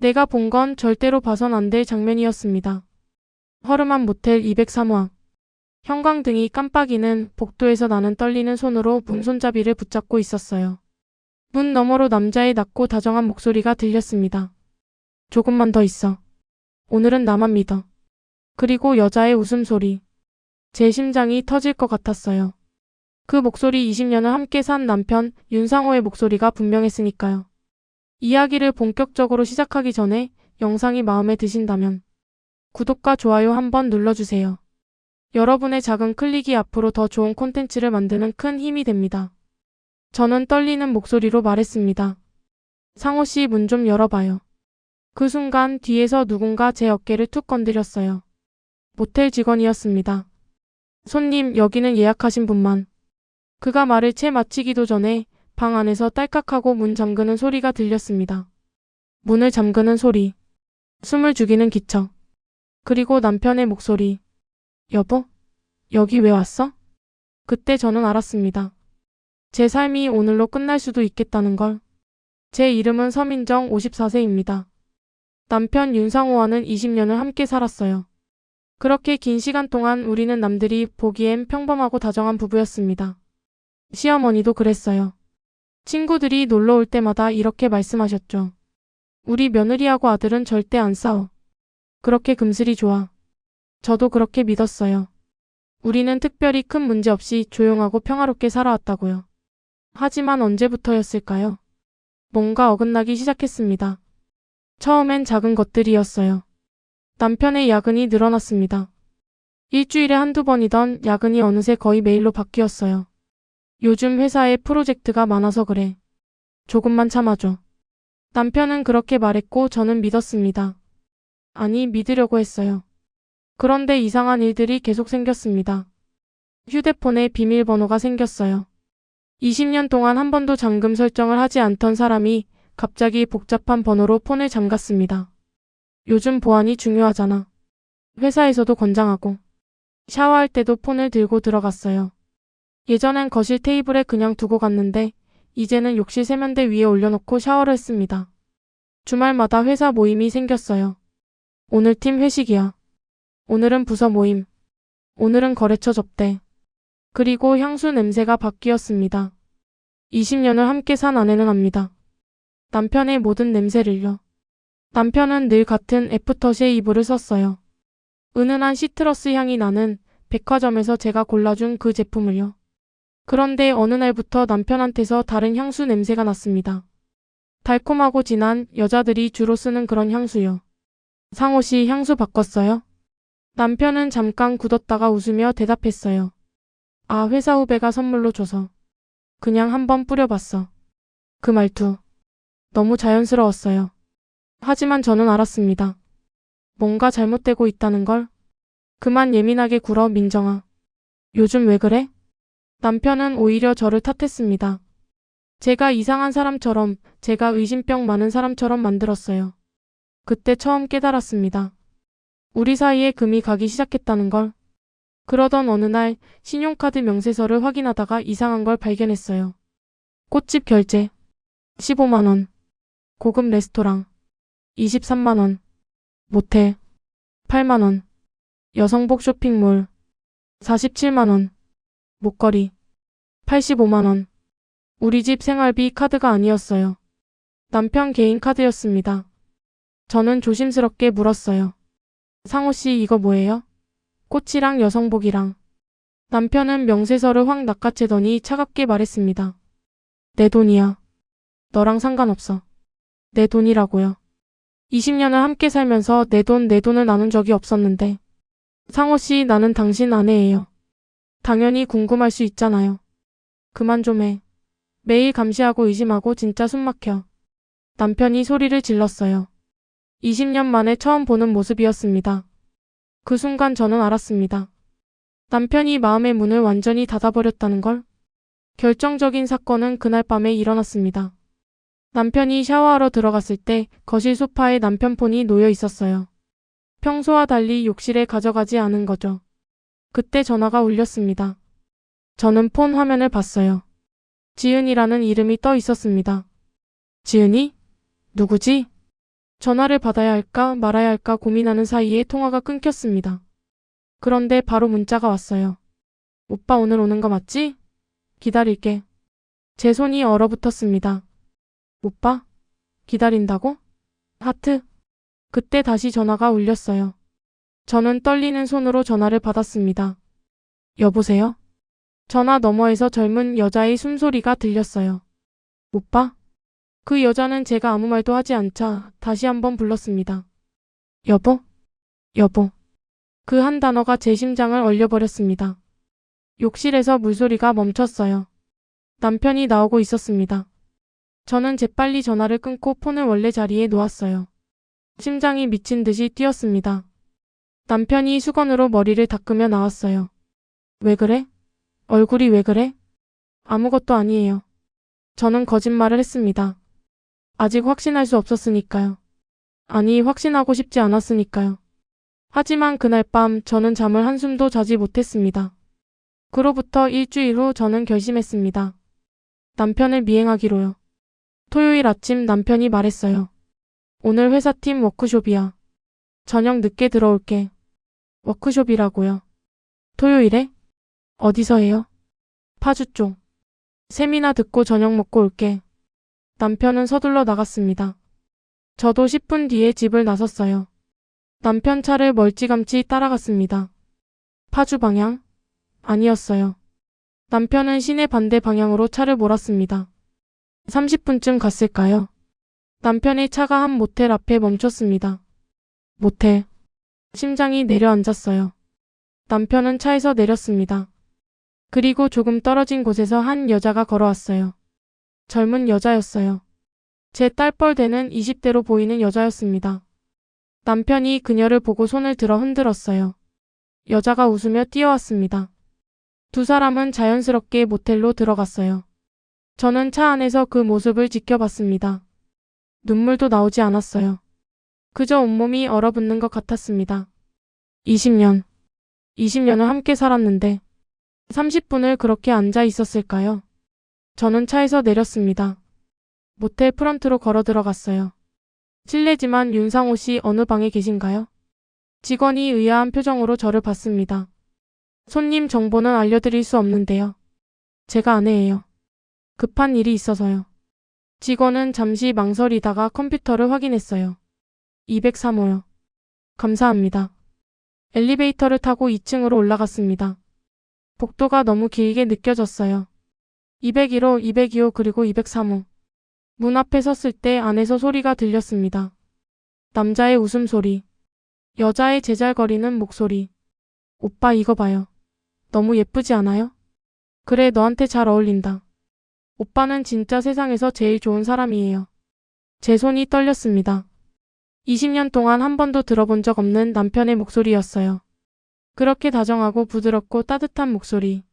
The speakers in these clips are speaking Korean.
내가 본 건 절대로 봐선 안 될 장면이었습니다. 허름한 모텔 203화. 형광등이 깜빡이는 복도에서 나는 떨리는 손으로 문 손잡이를 붙잡고 있었어요. 문 너머로 남자의 낮고 다정한 목소리가 들렸습니다. 조금만 더 있어. 오늘은 나만 믿어. 그리고 여자의 웃음소리. 제 심장이 터질 것 같았어요. 그 목소리 20년을 함께 산 남편 윤상호의 목소리가 분명했으니까요. 이야기를 본격적으로 시작하기 전에 영상이 마음에 드신다면 구독과 좋아요 한번 눌러주세요. 여러분의 작은 클릭이 앞으로 더 좋은 콘텐츠를 만드는 큰 힘이 됩니다. 저는 떨리는 목소리로 말했습니다. 상호 씨, 문 좀 열어봐요. 그 순간 뒤에서 누군가 제 어깨를 툭 건드렸어요. 모텔 직원이었습니다. 손님, 여기는 예약하신 분만. 그가 말을 채 마치기도 전에 방 안에서 딸깍하고 문 잠그는 소리가 들렸습니다. 문을 잠그는 소리. 숨을 죽이는 기척. 그리고 남편의 목소리. 여보? 여기 왜 왔어? 그때 저는 알았습니다. 제 삶이 오늘로 끝날 수도 있겠다는 걸. 제 이름은 서민정, 54세입니다. 남편 윤상호와는 20년을 함께 살았어요. 그렇게 긴 시간 동안 우리는 남들이 보기엔 평범하고 다정한 부부였습니다. 시어머니도 그랬어요. 친구들이 놀러 올 때마다 이렇게 말씀하셨죠. 우리 며느리하고 아들은 절대 안 싸워. 그렇게 금슬이 좋아. 저도 그렇게 믿었어요. 우리는 특별히 큰 문제 없이 조용하고 평화롭게 살아왔다고요. 하지만 언제부터였을까요? 뭔가 어긋나기 시작했습니다. 처음엔 작은 것들이었어요. 남편의 야근이 늘어났습니다. 일주일에 한두 번이던 야근이 어느새 거의 매일로 바뀌었어요. 요즘 회사에 프로젝트가 많아서 그래. 조금만 참아줘. 남편은 그렇게 말했고 저는 믿었습니다. 아니, 믿으려고 했어요. 그런데 이상한 일들이 계속 생겼습니다. 휴대폰에 비밀번호가 생겼어요. 20년 동안 한 번도 잠금 설정을 하지 않던 사람이 갑자기 복잡한 번호로 폰을 잠갔습니다. 요즘 보안이 중요하잖아. 회사에서도 권장하고. 샤워할 때도 폰을 들고 들어갔어요. 예전엔 거실 테이블에 그냥 두고 갔는데 이제는 욕실 세면대 위에 올려놓고 샤워를 했습니다. 주말마다 회사 모임이 생겼어요. 오늘 팀 회식이야. 오늘은 부서 모임. 오늘은 거래처 접대. 그리고 향수 냄새가 바뀌었습니다. 20년을 함께 산 아내는 압니다. 남편의 모든 냄새를요. 남편은 늘 같은 애프터쉐 이불을 썼어요. 은은한 시트러스 향이 나는 백화점에서 제가 골라준 그 제품을요. 그런데 어느 날부터 남편한테서 다른 향수 냄새가 났습니다. 달콤하고 진한 여자들이 주로 쓰는 그런 향수요. 상호 씨, 향수 바꿨어요? 남편은 잠깐 굳었다가 웃으며 대답했어요. 아, 회사 후배가 선물로 줘서. 그냥 한번 뿌려봤어. 그 말투. 너무 자연스러웠어요. 하지만 저는 알았습니다. 뭔가 잘못되고 있다는 걸. 그만 예민하게 굴어, 민정아. 요즘 왜 그래? 남편은 오히려 저를 탓했습니다. 제가 이상한 사람처럼, 제가 의심병 많은 사람처럼 만들었어요. 그때 처음 깨달았습니다. 우리 사이에 금이 가기 시작했다는 걸. 그러던 어느 날 신용카드 명세서를 확인하다가 이상한 걸 발견했어요. 꽃집 결제 15만 원, 고급 레스토랑 23만 원, 모텔 8만 원, 여성복 쇼핑몰 47만 원, 목걸이 85만 원. 우리 집 생활비 카드가 아니었어요. 남편 개인 카드였습니다. 저는 조심스럽게 물었어요. 상호 씨, 이거 뭐예요? 꽃이랑 여성복이랑. 남편은 명세서를 확 낚아채더니 차갑게 말했습니다. 내 돈이야. 너랑 상관없어. 내 돈이라고요. 20년을 함께 살면서 내 돈을 나눈 적이 없었는데. 상호 씨, 나는 당신 아내예요. 당연히 궁금할 수 있잖아요. 그만 좀 해. 매일 감시하고 의심하고 진짜 숨막혀. 남편이 소리를 질렀어요. 20년 만에 처음 보는 모습이었습니다. 그 순간 저는 알았습니다. 남편이 마음의 문을 완전히 닫아버렸다는 걸. 결정적인 사건은 그날 밤에 일어났습니다. 남편이 샤워하러 들어갔을 때 거실 소파에 남편 폰이 놓여 있었어요. 평소와 달리 욕실에 가져가지 않은 거죠. 그때 전화가 울렸습니다. 저는 폰 화면을 봤어요. 지은이라는 이름이 떠 있었습니다. 지은이? 누구지? 전화를 받아야 할까 말아야 할까 고민하는 사이에 통화가 끊겼습니다. 그런데 바로 문자가 왔어요. 오빠 오늘 오는 거 맞지? 기다릴게. 제 손이 얼어붙었습니다. 오빠? 기다린다고? 하트. 그때 다시 전화가 울렸어요. 저는 떨리는 손으로 전화를 받았습니다. 여보세요? 전화 너머에서 젊은 여자의 숨소리가 들렸어요. 오빠? 그 여자는 제가 아무 말도 하지 않자 다시 한번 불렀습니다. 여보? 여보. 그 한 단어가 제 심장을 얼려버렸습니다. 욕실에서 물소리가 멈췄어요. 남편이 나오고 있었습니다. 저는 재빨리 전화를 끊고 폰을 원래 자리에 놓았어요. 심장이 미친 듯이 뛰었습니다. 남편이 수건으로 머리를 닦으며 나왔어요. 왜 그래? 얼굴이 왜 그래? 아무것도 아니에요. 저는 거짓말을 했습니다. 아직 확신할 수 없었으니까요. 아니, 확신하고 싶지 않았으니까요. 하지만 그날 밤 저는 잠을 한숨도 자지 못했습니다. 그로부터 일주일 후 저는 결심했습니다. 남편을 미행하기로요. 토요일 아침 남편이 말했어요. 오늘 회사팀 워크숍이야. 저녁 늦게 들어올게. 워크숍이라고요. 토요일에? 어디서 해요? 파주 쪽. 세미나 듣고 저녁 먹고 올게. 남편은 서둘러 나갔습니다. 저도 10분 뒤에 집을 나섰어요. 남편 차를 멀찌감치 따라갔습니다. 파주 방향? 아니었어요. 남편은 시내 반대 방향으로 차를 몰았습니다. 30분쯤 갔을까요? 남편의 차가 한 모텔 앞에 멈췄습니다. 모텔. 심장이 내려앉았어요. 남편은 차에서 내렸습니다. 그리고 조금 떨어진 곳에서 한 여자가 걸어왔어요. 젊은 여자였어요. 제 딸뻘 되는 20대로 보이는 여자였습니다. 남편이 그녀를 보고 손을 들어 흔들었어요. 여자가 웃으며 뛰어왔습니다. 두 사람은 자연스럽게 모텔로 들어갔어요. 저는 차 안에서 그 모습을 지켜봤습니다. 눈물도 나오지 않았어요. 그저 온몸이 얼어붙는 것 같았습니다. 20년을 함께 살았는데 30분을 그렇게 앉아 있었을까요? 저는 차에서 내렸습니다. 모텔 프런트로 걸어 들어갔어요. 실례지만 윤상호 씨 어느 방에 계신가요? 직원이 의아한 표정으로 저를 봤습니다. 손님 정보는 알려드릴 수 없는데요. 제가 아내예요. 급한 일이 있어서요. 직원은 잠시 망설이다가 컴퓨터를 확인했어요. 203호요. 감사합니다. 엘리베이터를 타고 2층으로 올라갔습니다. 복도가 너무 길게 느껴졌어요. 201호, 202호 그리고 203호. 문 앞에 섰을 때 안에서 소리가 들렸습니다. 남자의 웃음소리. 여자의 제잘거리는 목소리. 오빠 이거 봐요. 너무 예쁘지 않아요? 그래, 너한테 잘 어울린다. 오빠는 진짜 세상에서 제일 좋은 사람이에요. 제 손이 떨렸습니다. 20년 동안 한 번도 들어본 적 없는 남편의 목소리였어요. 그렇게 다정하고 부드럽고 따뜻한 목소리.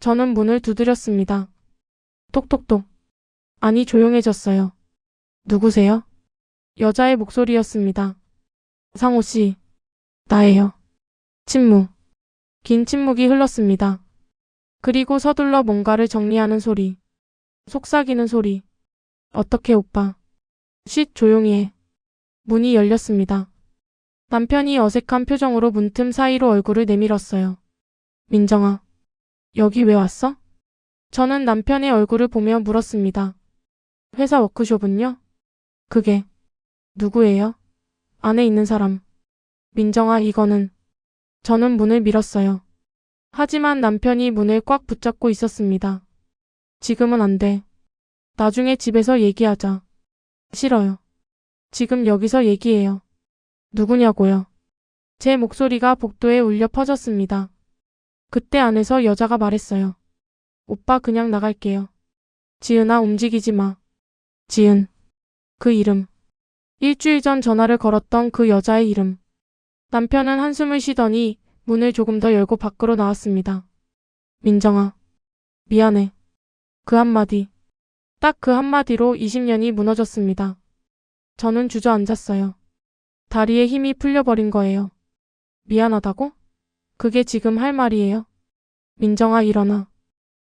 저는 문을 두드렸습니다. 톡톡톡. 아니, 조용해졌어요. 누구세요? 여자의 목소리였습니다. 상호 씨. 나예요. 침묵. 긴 침묵이 흘렀습니다. 그리고 서둘러 뭔가를 정리하는 소리. 속삭이는 소리. 어떻게 오빠. 쉿, 조용히 해. 문이 열렸습니다. 남편이 어색한 표정으로 문틈 사이로 얼굴을 내밀었어요. 민정아. 여기 왜 왔어? 저는 남편의 얼굴을 보며 물었습니다. 회사 워크숍은요? 그게 누구예요? 안에 있는 사람. 민정아, 이거는. 저는 문을 밀었어요. 하지만 남편이 문을 꽉 붙잡고 있었습니다. 지금은 안 돼. 나중에 집에서 얘기하자. 싫어요. 지금 여기서 얘기해요. 누구냐고요? 제 목소리가 복도에 울려 퍼졌습니다. 그때 안에서 여자가 말했어요. 오빠 그냥 나갈게요. 지은아, 움직이지 마. 지은. 그 이름. 일주일 전 전화를 걸었던 그 여자의 이름. 남편은 한숨을 쉬더니 문을 조금 더 열고 밖으로 나왔습니다. 민정아. 미안해. 그 한마디. 딱 그 한마디로 20년이 무너졌습니다. 저는 주저앉았어요. 다리에 힘이 풀려버린 거예요. 미안하다고? 그게 지금 할 말이에요? 민정아, 일어나.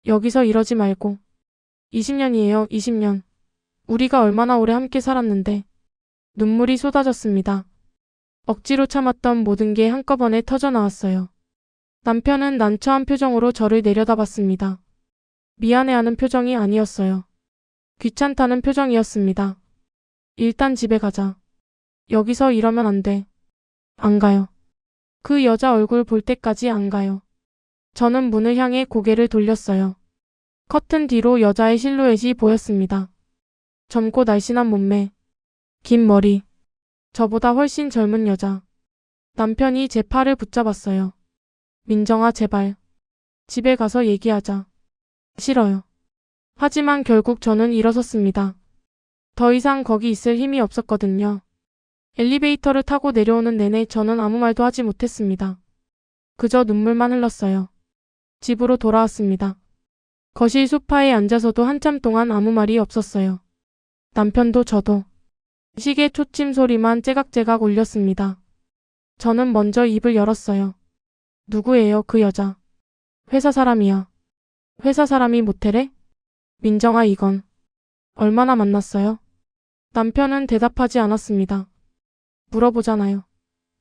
여기서 이러지 말고. 20년이에요, 20년. 우리가 얼마나 오래 함께 살았는데. 눈물이 쏟아졌습니다. 억지로 참았던 모든 게 한꺼번에 터져 나왔어요. 남편은 난처한 표정으로 저를 내려다봤습니다. 미안해하는 표정이 아니었어요. 귀찮다는 표정이었습니다. 일단 집에 가자. 여기서 이러면 안 돼. 안 가요. 그 여자 얼굴 볼 때까지 안 가요. 저는 문을 향해 고개를 돌렸어요. 커튼 뒤로 여자의 실루엣이 보였습니다. 젊고 날씬한 몸매, 긴 머리, 저보다 훨씬 젊은 여자. 남편이 제 팔을 붙잡았어요. 민정아, 제발. 집에 가서 얘기하자. 싫어요. 하지만 결국 저는 일어섰습니다. 더 이상 거기 있을 힘이 없었거든요. 엘리베이터를 타고 내려오는 내내 저는 아무 말도 하지 못했습니다. 그저 눈물만 흘렀어요. 집으로 돌아왔습니다. 거실 소파에 앉아서도 한참 동안 아무 말이 없었어요. 남편도 저도. 시계 초침 소리만 째각째각 울렸습니다. 저는 먼저 입을 열었어요. 누구예요, 그 여자? 회사 사람이야. 회사 사람이 모텔에? 민정아, 이건. 얼마나 만났어요? 남편은 대답하지 않았습니다. 물어보잖아요.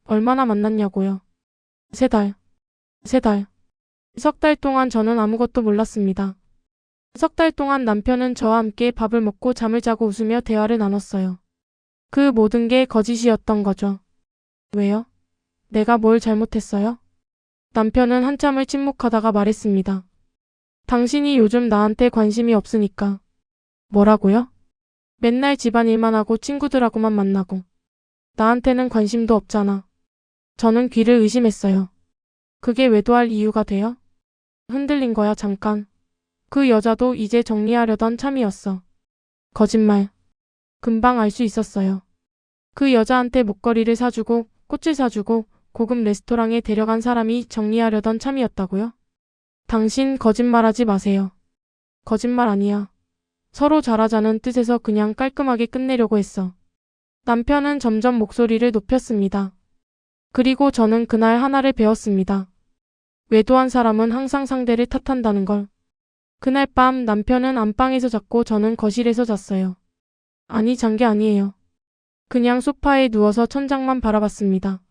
얼마나 만났냐고요. 3달. 3달. 석 달 동안 저는 아무것도 몰랐습니다. 석 달 동안 남편은 저와 함께 밥을 먹고 잠을 자고 웃으며 대화를 나눴어요. 그 모든 게 거짓이었던 거죠. 왜요? 내가 뭘 잘못했어요? 남편은 한참을 침묵하다가 말했습니다. 당신이 요즘 나한테 관심이 없으니까. 뭐라고요? 맨날 집안일만 하고 친구들하고만 만나고. 나한테는 관심도 없잖아. 저는 귀를 의심했어요. 그게 외도할 이유가 돼요? 흔들린 거야, 잠깐. 그 여자도 이제 정리하려던 참이었어. 거짓말. 금방 알 수 있었어요. 그 여자한테 목걸이를 사주고 꽃을 사주고 고급 레스토랑에 데려간 사람이 정리하려던 참이었다고요? 당신 거짓말하지 마세요. 거짓말 아니야. 서로 잘하자는 뜻에서 그냥 깔끔하게 끝내려고 했어. 남편은 점점 목소리를 높였습니다. 그리고 저는 그날 하나를 배웠습니다. 외도한 사람은 항상 상대를 탓한다는 걸. 그날 밤 남편은 안방에서 잤고 저는 거실에서 잤어요. 아니, 잔 게 아니에요. 그냥 소파에 누워서 천장만 바라봤습니다.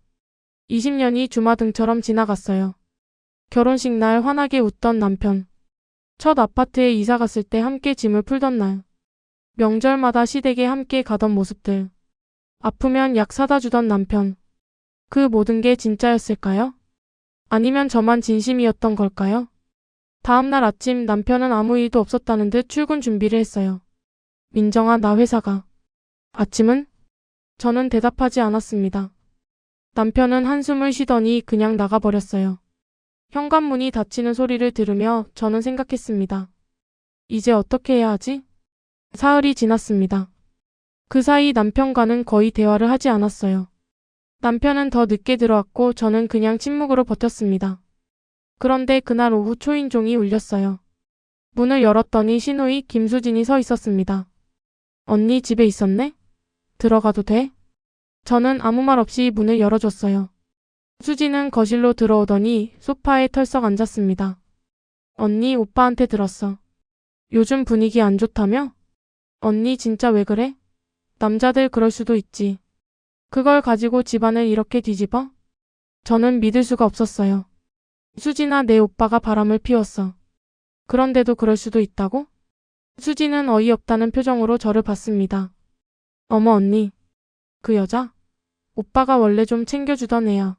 20년이 주마등처럼 지나갔어요. 결혼식 날 환하게 웃던 남편. 첫 아파트에 이사 갔을 때 함께 짐을 풀던 날. 명절마다 시댁에 함께 가던 모습들. 아프면 약 사다 주던 남편. 그 모든 게 진짜였을까요? 아니면 저만 진심이었던 걸까요? 다음날 아침 남편은 아무 일도 없었다는 듯 출근 준비를 했어요. 민정아, 나 회사 가. 아침은? 저는 대답하지 않았습니다. 남편은 한숨을 쉬더니 그냥 나가버렸어요. 현관문이 닫히는 소리를 들으며 저는 생각했습니다. 이제 어떻게 해야 하지? 사흘이 지났습니다. 그 사이 남편과는 거의 대화를 하지 않았어요. 남편은 더 늦게 들어왔고 저는 그냥 침묵으로 버텼습니다. 그런데 그날 오후 초인종이 울렸어요. 문을 열었더니 시누이 김수진이 서 있었습니다. 언니 집에 있었네? 들어가도 돼? 저는 아무 말 없이 문을 열어줬어요. 수진은 거실로 들어오더니 소파에 털썩 앉았습니다. 언니, 오빠한테 들었어. 요즘 분위기 안 좋다며? 언니 진짜 왜 그래? 남자들 그럴 수도 있지. 그걸 가지고 집안을 이렇게 뒤집어? 저는 믿을 수가 없었어요. 수진아, 내 오빠가 바람을 피웠어. 그런데도 그럴 수도 있다고? 수진은 어이없다는 표정으로 저를 봤습니다. 어머, 언니. 그 여자? 오빠가 원래 좀 챙겨주던 애야.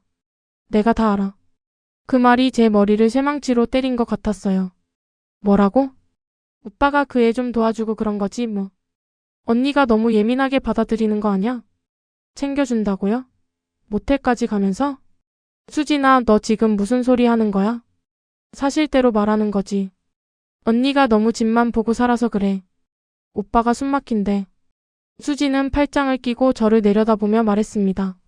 내가 다 알아. 그 말이 제 머리를 쇠망치로 때린 것 같았어요. 뭐라고? 오빠가 그 애 좀 도와주고 그런 거지 뭐. 언니가 너무 예민하게 받아들이는 거 아냐? 챙겨준다고요? 모텔까지 가면서? 수진아, 너 지금 무슨 소리 하는 거야? 사실대로 말하는 거지. 언니가 너무 집만 보고 살아서 그래. 오빠가 숨막힌대. 수진은 팔짱을 끼고 저를 내려다보며 말했습니다.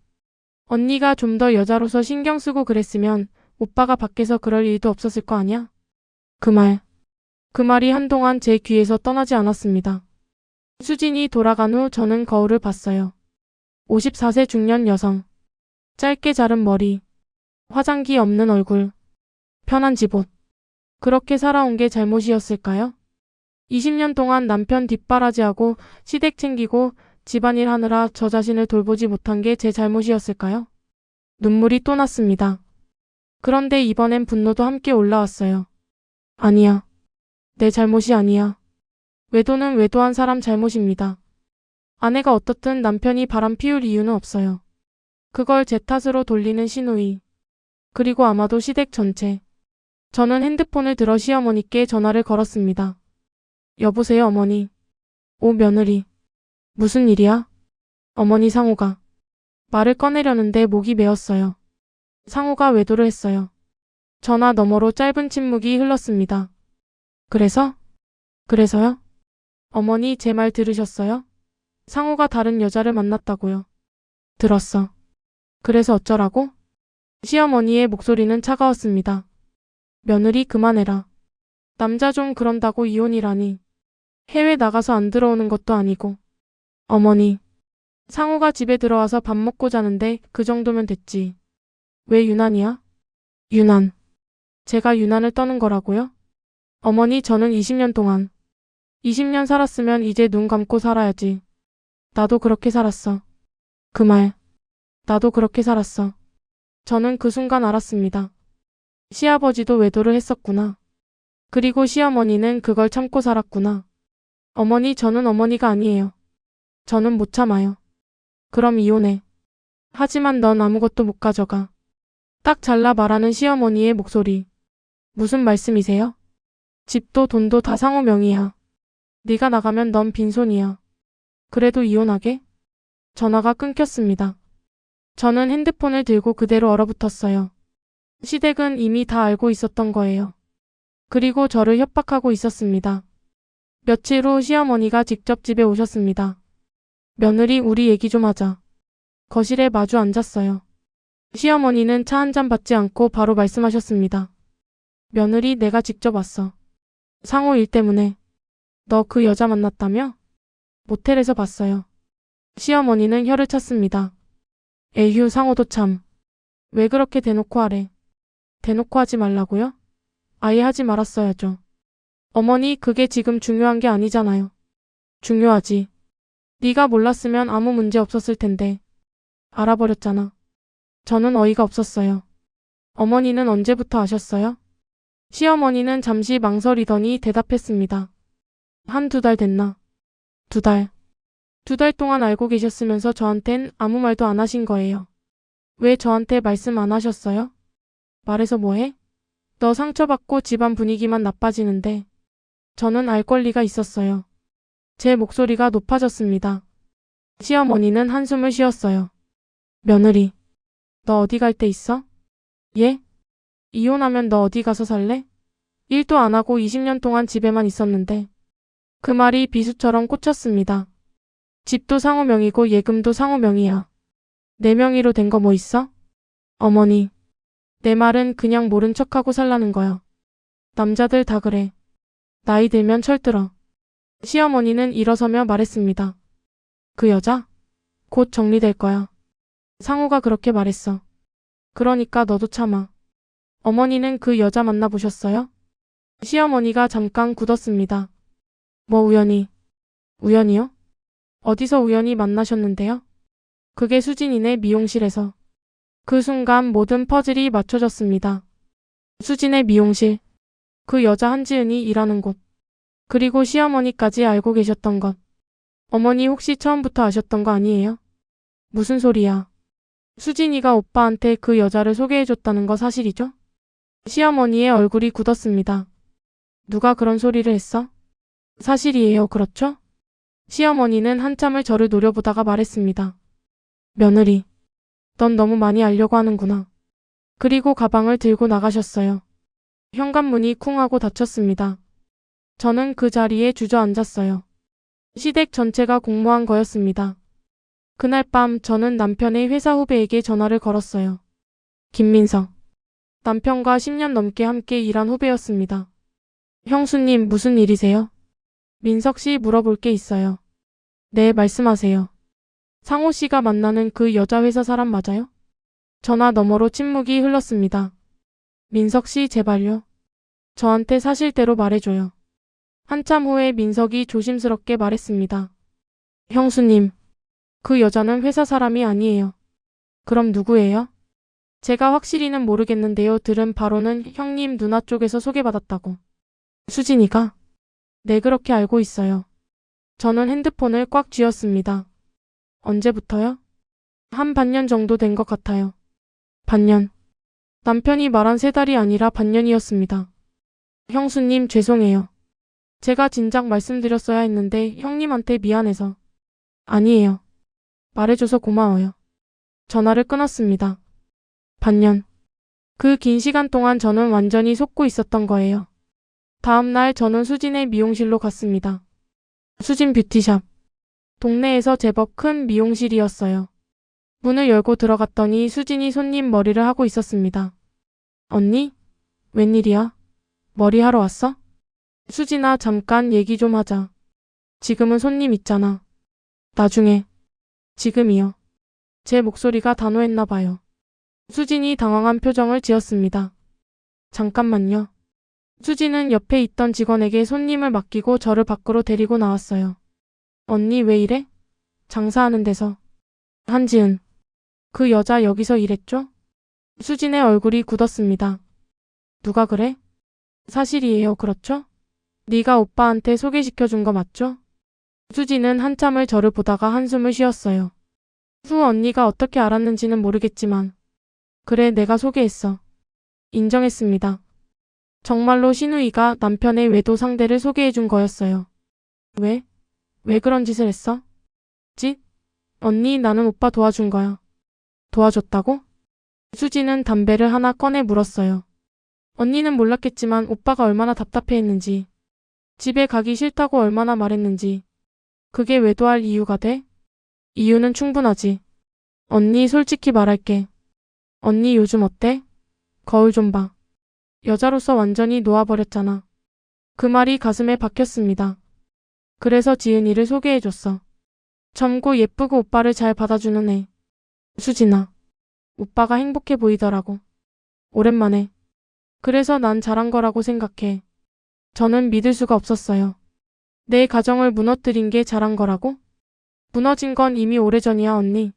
언니가 좀 더 여자로서 신경 쓰고 그랬으면 오빠가 밖에서 그럴 일도 없었을 거 아냐? 그 말이 한동안 제 귀에서 떠나지 않았습니다. 수진이 돌아간 후 저는 거울을 봤어요. 54세 중년 여성. 짧게 자른 머리. 화장기 없는 얼굴. 편한 집옷. 그렇게 살아온 게 잘못이었을까요? 20년 동안 남편 뒷바라지하고 시댁 챙기고 집안일 하느라 저 자신을 돌보지 못한 게 제 잘못이었을까요? 눈물이 또 났습니다. 그런데 이번엔 분노도 함께 올라왔어요. 아니야. 내 잘못이 아니야. 외도는 외도한 사람 잘못입니다. 아내가 어떻든 남편이 바람 피울 이유는 없어요. 그걸 제 탓으로 돌리는 시누이. 그리고 아마도 시댁 전체. 저는 핸드폰을 들어 시어머니께 전화를 걸었습니다. 여보세요, 어머니. 오, 며느리. 무슨 일이야? 어머니, 상호가. 말을 꺼내려는데 목이 메었어요. 상호가 외도를 했어요. 전화 너머로 짧은 침묵이 흘렀습니다. 그래서요? 어머니, 제 말 들으셨어요? 상호가 다른 여자를 만났다고요. 들었어. 그래서 어쩌라고? 시어머니의 목소리는 차가웠습니다. 며느리, 그만해라. 남자 좀 그런다고 이혼이라니. 해외 나가서 안 들어오는 것도 아니고. 어머니. 상호가 집에 들어와서 밥 먹고 자는데 그 정도면 됐지. 왜 유난이야? 유난. 제가 유난을 떠는 거라고요? 어머니, 저는 20년 동안 20년 살았으면 이제 눈 감고 살아야지. 나도 그렇게 살았어. 그 말. 나도 그렇게 살았어. 저는 그 순간 알았습니다. 시아버지도 외도를 했었구나. 그리고 시어머니는 그걸 참고 살았구나. 어머니, 저는 어머니가 아니에요. 저는 못 참아요. 그럼 이혼해. 하지만 넌 아무것도 못 가져가. 딱 잘라 말하는 시어머니의 목소리. 무슨 말씀이세요? 집도 돈도 다 상호 명의야. 네가 나가면 넌 빈손이야. 그래도 이혼하게? 전화가 끊겼습니다. 저는 핸드폰을 들고 그대로 얼어붙었어요. 시댁은 이미 다 알고 있었던 거예요. 그리고 저를 협박하고 있었습니다. 며칠 후 시어머니가 직접 집에 오셨습니다. 며느리, 우리 얘기 좀 하자. 거실에 마주 앉았어요. 시어머니는 차 한 잔 받지 않고 바로 말씀하셨습니다. 며느리, 내가 직접 왔어. 상호 일 때문에. 너 그 여자 만났다며? 모텔에서 봤어요. 시어머니는 혀를 찼습니다. 에휴, 상호도 참. 왜 그렇게 대놓고 하래? 대놓고 하지 말라고요? 아예 하지 말았어야죠. 어머니, 그게 지금 중요한 게 아니잖아요. 중요하지. 네가 몰랐으면 아무 문제 없었을 텐데. 알아버렸잖아. 저는 어이가 없었어요. 어머니는 언제부터 아셨어요? 시어머니는 잠시 망설이더니 대답했습니다. 한두 달 됐나? 2달. 2달 동안 알고 계셨으면서 저한텐 아무 말도 안 하신 거예요. 왜 저한테 말씀 안 하셨어요? 말해서 뭐해? 너 상처받고 집안 분위기만 나빠지는데. 저는 알 권리가 있었어요. 제 목소리가 높아졌습니다. 시어머니는 한숨을 쉬었어요. 며느리, 너 어디 갈 데 있어? 예? 이혼하면 너 어디 가서 살래? 일도 안 하고 20년 동안 집에만 있었는데. 그 말이 비수처럼 꽂혔습니다. 집도 상호 명의고 예금도 상호 명의야. 내 명의로 된 거 뭐 있어? 어머니, 내 말은 그냥 모른 척하고 살라는 거야. 남자들 다 그래. 나이 들면 철들어. 시어머니는 일어서며 말했습니다. 그 여자? 곧 정리될 거야. 상호가 그렇게 말했어. 그러니까 너도 참아. 어머니는 그 여자 만나보셨어요? 시어머니가 잠깐 굳었습니다. 뭐 우연히. 우연히요? 어디서 우연히 만나셨는데요? 그게 수진이네, 미용실에서. 그 순간 모든 퍼즐이 맞춰졌습니다. 수진의 미용실. 그 여자 한지은이 일하는 곳. 그리고 시어머니까지 알고 계셨던 것. 어머니 혹시 처음부터 아셨던 거 아니에요? 무슨 소리야. 수진이가 오빠한테 그 여자를 소개해줬다는 거 사실이죠? 시어머니의 얼굴이 굳었습니다. 누가 그런 소리를 했어? 사실이에요, 그렇죠? 시어머니는 한참을 저를 노려보다가 말했습니다. 며느리, 넌 너무 많이 알려고 하는구나. 그리고 가방을 들고 나가셨어요. 현관문이 쿵 하고 닫혔습니다. 저는 그 자리에 주저앉았어요. 시댁 전체가 공모한 거였습니다. 그날 밤 저는 남편의 회사 후배에게 전화를 걸었어요. 김민석. 남편과 10년 넘게 함께 일한 후배였습니다. 형수님, 무슨 일이세요? 민석 씨, 물어볼 게 있어요. 네, 말씀하세요. 상호 씨가 만나는 그 여자 회사 사람 맞아요? 전화 너머로 침묵이 흘렀습니다. 민석 씨, 제발요. 저한테 사실대로 말해줘요. 한참 후에 민석이 조심스럽게 말했습니다. 형수님, 그 여자는 회사 사람이 아니에요. 그럼 누구예요? 제가 확실히는 모르겠는데요. 들은 바로는 형님 누나 쪽에서 소개받았다고. 수진이가? 네, 그렇게 알고 있어요. 저는 핸드폰을 꽉 쥐었습니다. 언제부터요? 한 반년 정도 된 것 같아요. 반년. 남편이 말한 3달이 아니라 반년이었습니다. 형수님, 죄송해요. 제가 진작 말씀드렸어야 했는데 형님한테 미안해서. 아니에요. 말해줘서 고마워요. 전화를 끊었습니다. 반년. 그 긴 시간 동안 저는 완전히 속고 있었던 거예요. 다음 날 저는 수진의 미용실로 갔습니다. 수진 뷰티샵. 동네에서 제법 큰 미용실이었어요. 문을 열고 들어갔더니 수진이 손님 머리를 하고 있었습니다. 언니? 웬일이야? 머리 하러 왔어? 수진아, 잠깐 얘기 좀 하자. 지금은 손님 있잖아. 나중에. 지금이요. 제 목소리가 단호했나 봐요. 수진이 당황한 표정을 지었습니다. 잠깐만요. 수진은 옆에 있던 직원에게 손님을 맡기고 저를 밖으로 데리고 나왔어요. 언니 왜 이래? 장사하는 데서. 한지은. 그 여자 여기서 일했죠? 수진의 얼굴이 굳었습니다. 누가 그래? 사실이에요. 그렇죠? 네가 오빠한테 소개시켜준 거 맞죠? 수진은 한참을 저를 보다가 한숨을 쉬었어요. 언니가 어떻게 알았는지는 모르겠지만 그래, 내가 소개했어. 인정했습니다. 정말로 신우이가 남편의 외도 상대를 소개해준 거였어요. 왜? 왜 그런 짓을 했어? 언니, 나는 오빠 도와준 거야. 도와줬다고? 수지는 담배를 하나 꺼내 물었어요. 언니는 몰랐겠지만 오빠가 얼마나 답답해했는지, 집에 가기 싫다고 얼마나 말했는지, 그게 외도할 이유가 돼? 이유는 충분하지. 언니, 솔직히 말할게. 언니 요즘 어때? 거울 좀 봐. 여자로서 완전히 놓아버렸잖아. 그 말이 가슴에 박혔습니다. 그래서 지은이를 소개해줬어. 젊고 예쁘고 오빠를 잘 받아주는 애. 수진아. 오빠가 행복해 보이더라고. 오랜만에. 그래서 난 잘한 거라고 생각해. 저는 믿을 수가 없었어요. 내 가정을 무너뜨린 게 잘한 거라고? 무너진 건 이미 오래전이야, 언니.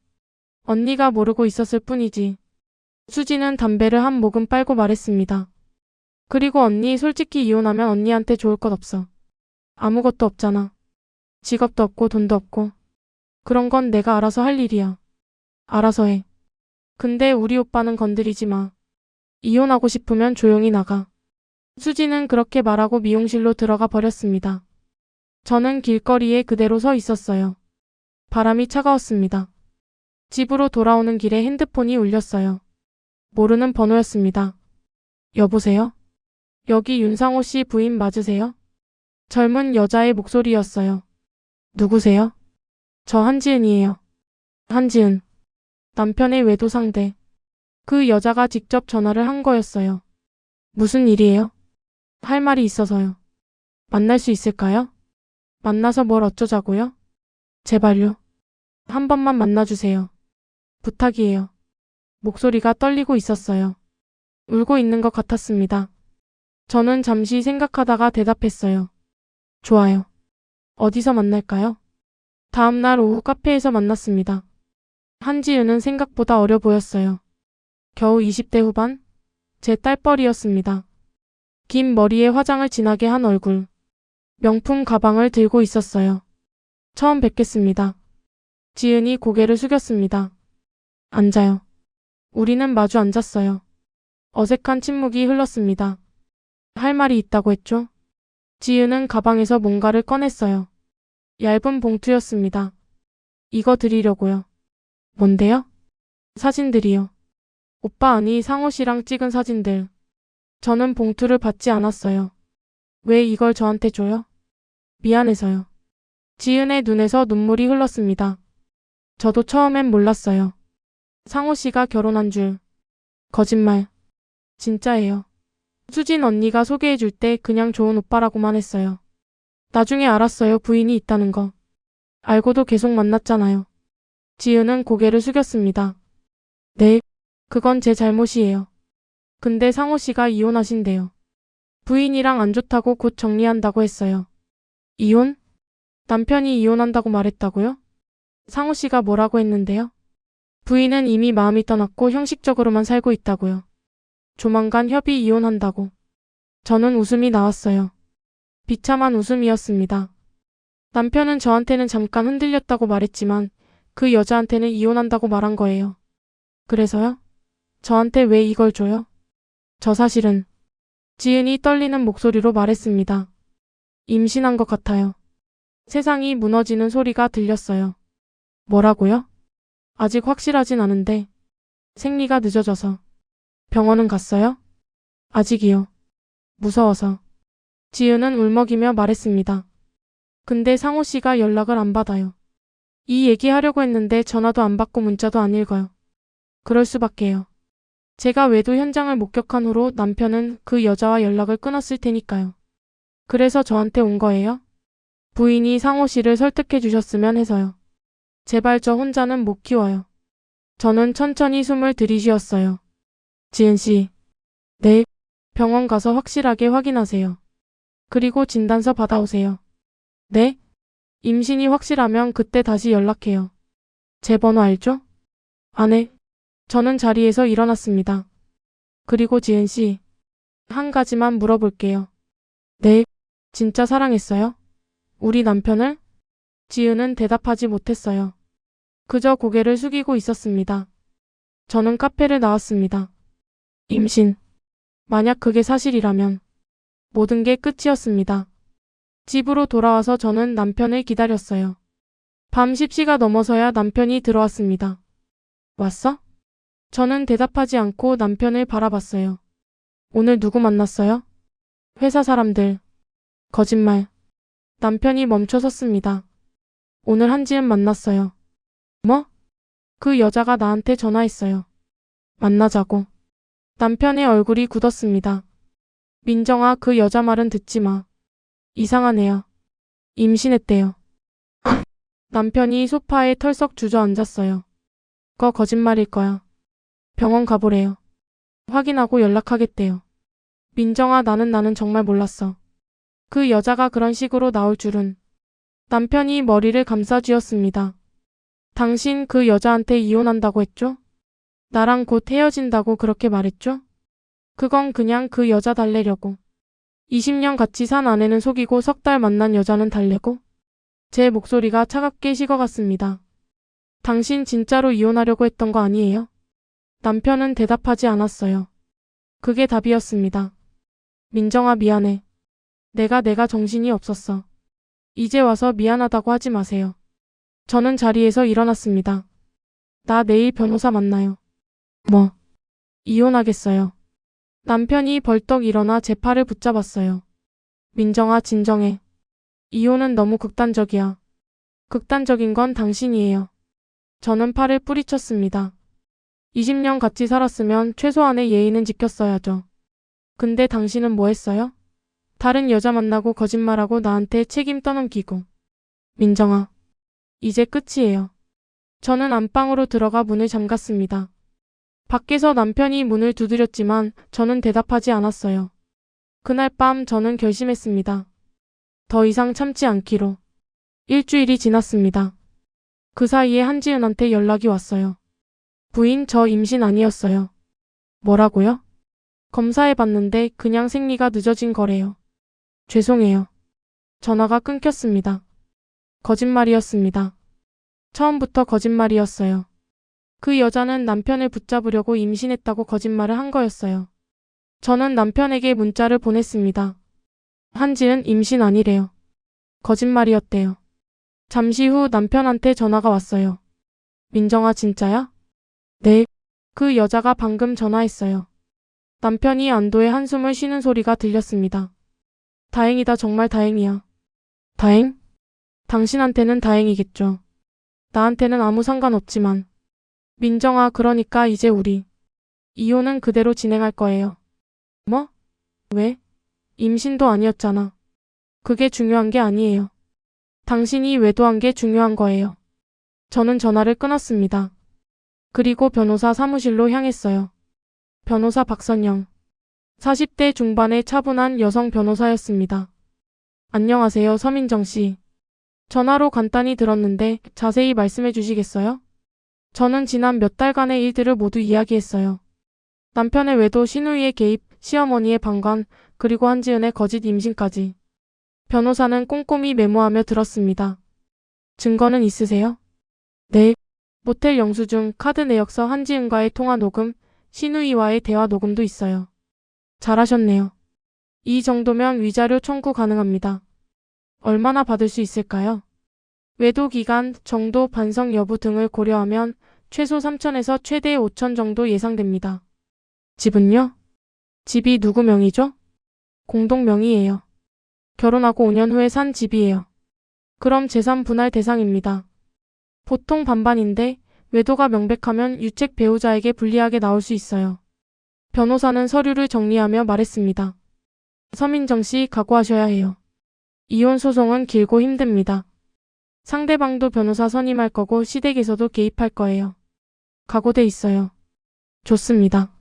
언니가 모르고 있었을 뿐이지. 수지는 담배를 한 모금 빨고 말했습니다. 그리고 언니, 솔직히 이혼하면 언니한테 좋을 것 없어. 아무것도 없잖아. 직업도 없고 돈도 없고. 그런 건 내가 알아서 할 일이야. 알아서 해. 근데 우리 오빠는 건드리지 마. 이혼하고 싶으면 조용히 나가. 수지는 그렇게 말하고 미용실로 들어가 버렸습니다. 저는 길거리에 그대로 서 있었어요. 바람이 차가웠습니다. 집으로 돌아오는 길에 핸드폰이 울렸어요. 모르는 번호였습니다. 여보세요? 여기 윤상호 씨 부인 맞으세요? 젊은 여자의 목소리였어요. 누구세요? 저 한지은이에요. 한지은. 남편의 외도 상대. 그 여자가 직접 전화를 한 거였어요. 무슨 일이에요? 할 말이 있어서요. 만날 수 있을까요? 만나서 뭘 어쩌자고요? 제발요. 한 번만 만나주세요. 부탁이에요. 목소리가 떨리고 있었어요. 울고 있는 것 같았습니다. 저는 잠시 생각하다가 대답했어요. 좋아요. 어디서 만날까요? 다음 날 오후 카페에서 만났습니다. 한지은은 생각보다 어려 보였어요. 겨우 20대 후반? 제 딸뻘이었습니다. 긴 머리에 화장을 진하게 한 얼굴. 명품 가방을 들고 있었어요. 처음 뵙겠습니다. 지은이 고개를 숙였습니다. 앉아요. 우리는 마주 앉았어요. 어색한 침묵이 흘렀습니다. 할 말이 있다고 했죠? 지은은 가방에서 뭔가를 꺼냈어요. 얇은 봉투였습니다. 이거 드리려고요. 뭔데요? 사진들이요. 오빠 아니 상호 씨랑 찍은 사진들. 저는 봉투를 받지 않았어요. 왜 이걸 저한테 줘요? 미안해서요. 지은의 눈에서 눈물이 흘렀습니다. 저도 처음엔 몰랐어요. 상호 씨가 결혼한 줄. 거짓말. 진짜예요. 수진 언니가 소개해줄 때 그냥 좋은 오빠라고만 했어요. 나중에 알았어요. 부인이 있다는 거. 알고도 계속 만났잖아요. 지은은 고개를 숙였습니다. 네, 그건 제 잘못이에요. 근데 상호 씨가 이혼하신대요. 부인이랑 안 좋다고 곧 정리한다고 했어요. 이혼? 남편이 이혼한다고 말했다고요? 상호 씨가 뭐라고 했는데요? 부인은 이미 마음이 떠났고 형식적으로만 살고 있다고요. 조만간 협의 이혼한다고. 저는 웃음이 나왔어요. 비참한 웃음이었습니다. 남편은 저한테는 잠깐 흔들렸다고 말했지만 그 여자한테는 이혼한다고 말한 거예요. 그래서요? 저한테 왜 이걸 줘요? 저 사실은 지은이 떨리는 목소리로 말했습니다. 임신한 것 같아요. 세상이 무너지는 소리가 들렸어요. 뭐라고요? 아직 확실하진 않은데 생리가 늦어져서. 병원은 갔어요? 아직이요. 무서워서. 지은은 울먹이며 말했습니다. 근데 상호 씨가 연락을 안 받아요. 이 얘기하려고 했는데 전화도 안 받고 문자도 안 읽어요. 그럴 수밖에요. 제가 외도 현장을 목격한 후로 남편은 그 여자와 연락을 끊었을 테니까요. 그래서 저한테 온 거예요? 부인이 상호 씨를 설득해 주셨으면 해서요. 제발 저 혼자는 못 키워요. 저는 천천히 숨을 들이쉬었어요. 지은 씨. 네. 병원 가서 확실하게 확인하세요. 그리고 진단서 받아오세요. 네? 임신이 확실하면 그때 다시 연락해요. 제 번호 알죠? 안 해. 저는 자리에서 일어났습니다. 그리고 지은 씨. 한 가지만 물어볼게요. 네. 진짜 사랑했어요? 우리 남편을? 지은은 대답하지 못했어요. 그저 고개를 숙이고 있었습니다. 저는 카페를 나왔습니다. 임신. 만약 그게 사실이라면 모든 게 끝이었습니다. 집으로 돌아와서 저는 남편을 기다렸어요. 밤 10시가 넘어서야 남편이 들어왔습니다. 왔어? 저는 대답하지 않고 남편을 바라봤어요. 오늘 누구 만났어요? 회사 사람들. 거짓말. 남편이 멈춰 섰습니다. 오늘 한지은 만났어요. 뭐? 그 여자가 나한테 전화했어요. 만나자고. 남편의 얼굴이 굳었습니다. 민정아, 그 여자 말은 듣지 마. 이상한 애야. 임신했대요. 남편이 소파에 털썩 주저앉았어요. 그거 거짓말일 거야. 병원 가보래요. 확인하고 연락하겠대요. 민정아, 나는 정말 몰랐어. 그 여자가 그런 식으로 나올 줄은. 남편이 머리를 감싸쥐었습니다. 당신 그 여자한테 이혼한다고 했죠? 나랑 곧 헤어진다고 그렇게 말했죠? 그건 그냥 그 여자 달래려고. 20년 같이 산 아내는 속이고 석 달 만난 여자는 달래고? 제 목소리가 차갑게 식어갔습니다. 당신 진짜로 이혼하려고 했던 거 아니에요? 남편은 대답하지 않았어요. 그게 답이었습니다. 민정아, 미안해. 내가 정신이 없었어. 이제 와서 미안하다고 하지 마세요. 저는 자리에서 일어났습니다. 나 내일 변호사 만나요. 뭐? 이혼하겠어요. 남편이 벌떡 일어나 제 팔을 붙잡았어요. 민정아, 진정해. 이혼은 너무 극단적이야. 극단적인 건 당신이에요. 저는 팔을 뿌리쳤습니다. 20년 같이 살았으면 최소한의 예의는 지켰어야죠. 근데 당신은 뭐 했어요? 다른 여자 만나고 거짓말하고 나한테 책임 떠넘기고. 민정아, 이제 끝이에요. 저는 안방으로 들어가 문을 잠갔습니다. 밖에서 남편이 문을 두드렸지만 저는 대답하지 않았어요. 그날 밤 저는 결심했습니다. 더 이상 참지 않기로. 일주일이 지났습니다. 그 사이에 한지은한테 연락이 왔어요. 부인, 저 임신 아니었어요. 뭐라고요? 검사해봤는데 그냥 생리가 늦어진 거래요. 죄송해요. 전화가 끊겼습니다. 거짓말이었습니다. 처음부터 거짓말이었어요. 그 여자는 남편을 붙잡으려고 임신했다고 거짓말을 한 거였어요. 저는 남편에게 문자를 보냈습니다. 한지은 임신 아니래요. 거짓말이었대요. 잠시 후 남편한테 전화가 왔어요. 민정아, 진짜야? 네. 그 여자가 방금 전화했어요. 남편이 안도의 한숨을 쉬는 소리가 들렸습니다. 다행이다, 정말 다행이야. 다행? 당신한테는 다행이겠죠. 나한테는 아무 상관없지만. 민정아, 그러니까 이제 우리 이혼은 그대로 진행할 거예요. 뭐? 왜? 임신도 아니었잖아. 그게 중요한 게 아니에요. 당신이 외도한 게 중요한 거예요. 저는 전화를 끊었습니다. 그리고 변호사 사무실로 향했어요. 변호사 박선영. 40대 중반의 차분한 여성 변호사였습니다. 안녕하세요, 서민정 씨. 전화로 간단히 들었는데 자세히 말씀해 주시겠어요? 저는 지난 몇 달간의 일들을 모두 이야기했어요. 남편의 외도, 신우이의 개입, 시어머니의 방관, 그리고 한지은의 거짓 임신까지. 변호사는 꼼꼼히 메모하며 들었습니다. 증거는 있으세요? 네. 모텔 영수증, 카드 내역서, 한지은과의 통화 녹음, 신우이와의 대화 녹음도 있어요. 잘하셨네요. 이 정도면 위자료 청구 가능합니다. 얼마나 받을 수 있을까요? 외도 기간, 정도, 반성 여부 등을 고려하면 최소 3천에서 최대 5천 정도 예상됩니다. 집은요? 집이 누구 명의죠? 공동 명의예요. 결혼하고 5년 후에 산 집이에요. 그럼 재산 분할 대상입니다. 보통 반반인데 외도가 명백하면 유책 배우자에게 불리하게 나올 수 있어요. 변호사는 서류를 정리하며 말했습니다. 서민정 씨 각오하셔야 해요. 이혼 소송은 길고 힘듭니다. 상대방도 변호사 선임할 거고 시댁에서도 개입할 거예요. 각오돼 있어요. 좋습니다.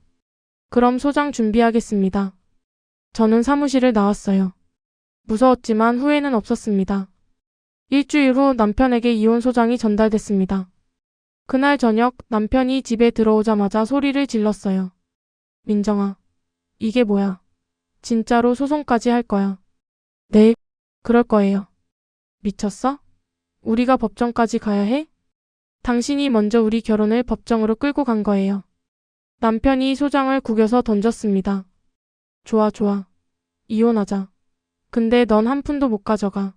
그럼 소장 준비하겠습니다. 저는 사무실을 나왔어요. 무서웠지만 후회는 없었습니다. 일주일 후 남편에게 이혼 소장이 전달됐습니다. 그날 저녁 남편이 집에 들어오자마자 소리를 질렀어요. 민정아, 이게 뭐야? 진짜로 소송까지 할 거야. 네, 그럴 거예요. 미쳤어? 우리가 법정까지 가야 해? 당신이 먼저 우리 결혼을 법정으로 끌고 간 거예요. 남편이 소장을 구겨서 던졌습니다. 좋아, 좋아. 이혼하자. 근데 넌 한 푼도 못 가져가.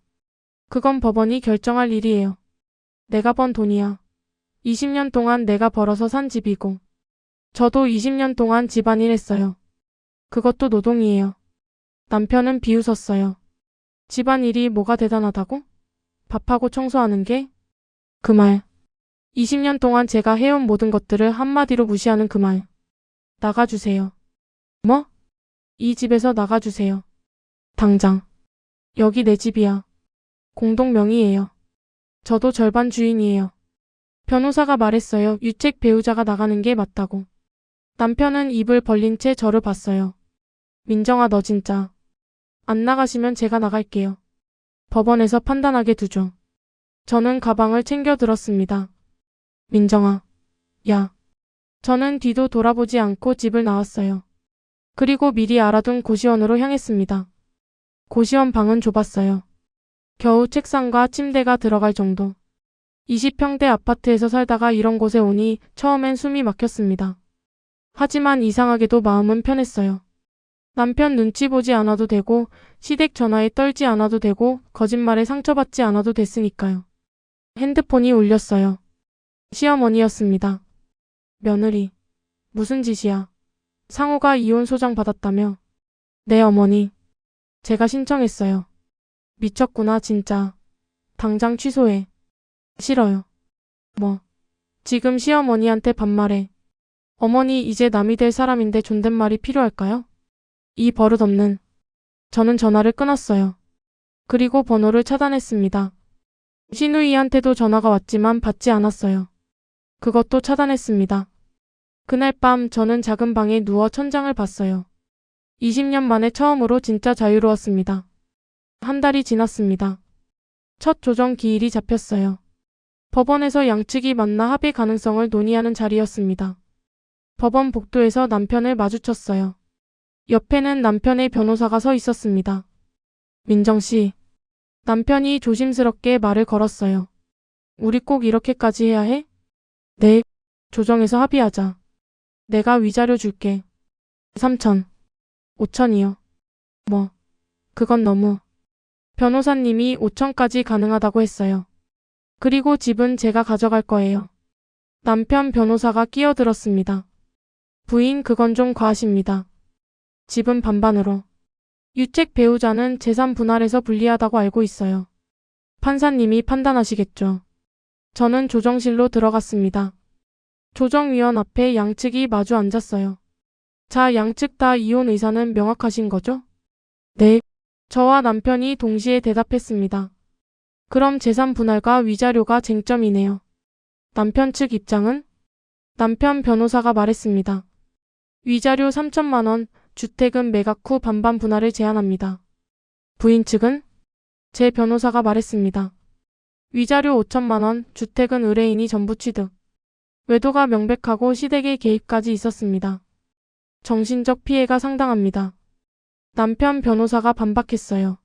그건 법원이 결정할 일이에요. 내가 번 돈이야. 20년 동안 내가 벌어서 산 집이고. 저도 20년 동안 집안일 했어요. 그것도 노동이에요. 남편은 비웃었어요. 집안일이 뭐가 대단하다고? 밥하고 청소하는 게? 그 말. 20년 동안 제가 해온 모든 것들을 한마디로 무시하는 그 말. 나가주세요. 뭐? 이 집에서 나가주세요. 당장. 여기 내 집이야. 공동 명의예요. 저도 절반 주인이에요. 변호사가 말했어요. 유책 배우자가 나가는 게 맞다고. 남편은 입을 벌린 채 저를 봤어요. 민정아, 너 진짜. 안 나가시면 제가 나갈게요. 법원에서 판단하게 두죠. 저는 가방을 챙겨 들었습니다. 민정아. 야. 저는 뒤도 돌아보지 않고 집을 나왔어요. 그리고 미리 알아둔 고시원으로 향했습니다. 고시원 방은 좁았어요. 겨우 책상과 침대가 들어갈 정도. 20평대 아파트에서 살다가 이런 곳에 오니 처음엔 숨이 막혔습니다. 하지만 이상하게도 마음은 편했어요. 남편 눈치 보지 않아도 되고 시댁 전화에 떨지 않아도 되고 거짓말에 상처받지 않아도 됐으니까요. 핸드폰이 울렸어요. 시어머니였습니다. 며느리. 무슨 짓이야. 상호가 이혼 소장 받았다며. 네, 어머니. 제가 신청했어요. 미쳤구나 진짜. 당장 취소해. 싫어요. 뭐. 지금 시어머니한테 반말해. 어머니 이제 남이 될 사람인데 존댓말이 필요할까요? 이 버릇없는. 저는 전화를 끊었어요. 그리고 번호를 차단했습니다. 신우이한테도 전화가 왔지만 받지 않았어요. 그것도 차단했습니다. 그날 밤 저는 작은 방에 누워 천장을 봤어요. 20년 만에 처음으로 진짜 자유로웠습니다. 한 달이 지났습니다. 첫 조정 기일이 잡혔어요. 법원에서 양측이 만나 합의 가능성을 논의하는 자리였습니다. 법원 복도에서 남편을 마주쳤어요. 옆에는 남편의 변호사가 서 있었습니다. 민정 씨. 남편이 조심스럽게 말을 걸었어요. 우리 꼭 이렇게까지 해야 해? 네. 조정에서 합의하자. 내가 위자료 줄게. 3천. 5천이요. 뭐. 그건 너무. 변호사님이 5천까지 가능하다고 했어요. 그리고 집은 제가 가져갈 거예요. 남편 변호사가 끼어들었습니다. 부인 그건 좀 과하십니다. 집은 반반으로. 유책 배우자는 재산 분할에서 불리하다고 알고 있어요. 판사님이 판단하시겠죠. 저는 조정실로 들어갔습니다. 조정위원 앞에 양측이 마주 앉았어요. 자, 양측 다 이혼 의사는 명확하신 거죠? 네. 저와 남편이 동시에 대답했습니다. 그럼 재산 분할과 위자료가 쟁점이네요. 남편 측 입장은? 남편 변호사가 말했습니다. 위자료 3천만 원, 주택은 매각 후 반반 분할을 제한합니다. 부인 측은? 제 변호사가 말했습니다. 위자료 5천만 원, 주택은 의뢰인이 전부 취득. 외도가 명백하고 시댁의 개입까지 있었습니다. 정신적 피해가 상당합니다. 남편 변호사가 반박했어요.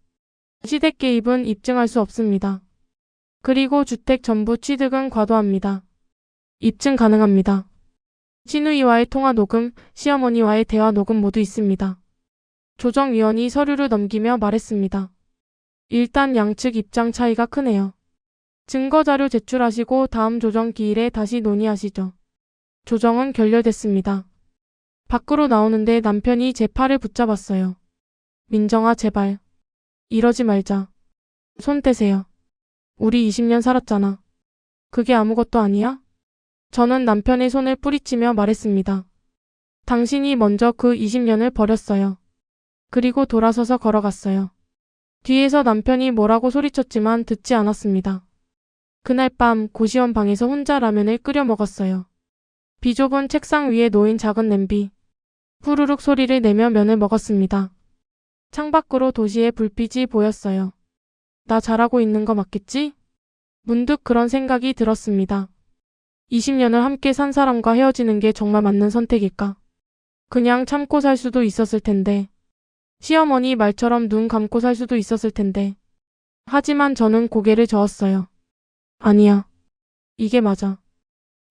시댁 개입은 입증할 수 없습니다. 그리고 주택 전부 취득은 과도합니다. 입증 가능합니다. 시누이와의 통화 녹음, 시어머니와의 대화 녹음 모두 있습니다. 조정위원이 서류를 넘기며 말했습니다. 일단 양측 입장 차이가 크네요. 증거자료 제출하시고 다음 조정 기일에 다시 논의하시죠. 조정은 결렬됐습니다. 밖으로 나오는데 남편이 제 팔을 붙잡았어요. 민정아, 제발. 이러지 말자. 손 떼세요. 우리 20년 살았잖아. 그게 아무것도 아니야? 저는 남편의 손을 뿌리치며 말했습니다. 당신이 먼저 그 20년을 버렸어요. 그리고 돌아서서 걸어갔어요. 뒤에서 남편이 뭐라고 소리쳤지만 듣지 않았습니다. 그날 밤 고시원 방에서 혼자 라면을 끓여 먹었어요. 비좁은 책상 위에 놓인 작은 냄비. 후루룩 소리를 내며 면을 먹었습니다. 창밖으로 도시의 불빛이 보였어요. 나 잘하고 있는 거 맞겠지? 문득 그런 생각이 들었습니다. 20년을 함께 산 사람과 헤어지는 게 정말 맞는 선택일까? 그냥 참고 살 수도 있었을 텐데. 시어머니 말처럼 눈 감고 살 수도 있었을 텐데. 하지만 저는 고개를 저었어요. 아니야. 이게 맞아.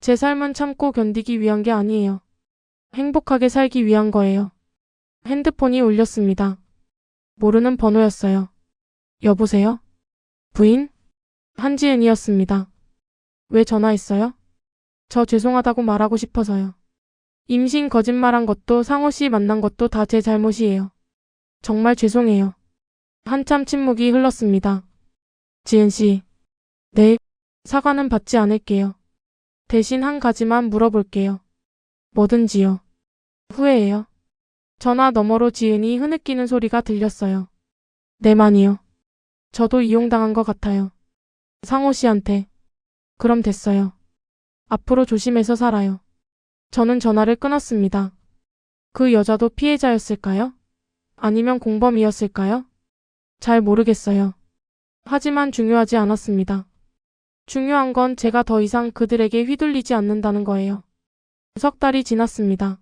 제 삶은 참고 견디기 위한 게 아니에요. 행복하게 살기 위한 거예요. 핸드폰이 울렸습니다. 모르는 번호였어요. 여보세요? 부인? 한지은이었습니다. 왜 전화했어요? 저 죄송하다고 말하고 싶어서요. 임신 거짓말한 것도 상호 씨 만난 것도 다 제 잘못이에요. 정말 죄송해요. 한참 침묵이 흘렀습니다. 지은 씨. 네. 사과는 받지 않을게요. 대신 한 가지만 물어볼게요. 뭐든지요. 후회해요. 전화 너머로 지은이 흐느끼는 소리가 들렸어요. 내만이요. 저도 이용당한 것 같아요. 상호 씨한테. 그럼 됐어요. 앞으로 조심해서 살아요. 저는 전화를 끊었습니다. 그 여자도 피해자였을까요? 아니면 공범이었을까요? 잘 모르겠어요. 하지만 중요하지 않았습니다. 중요한 건 제가 더 이상 그들에게 휘둘리지 않는다는 거예요. 석 달이 지났습니다.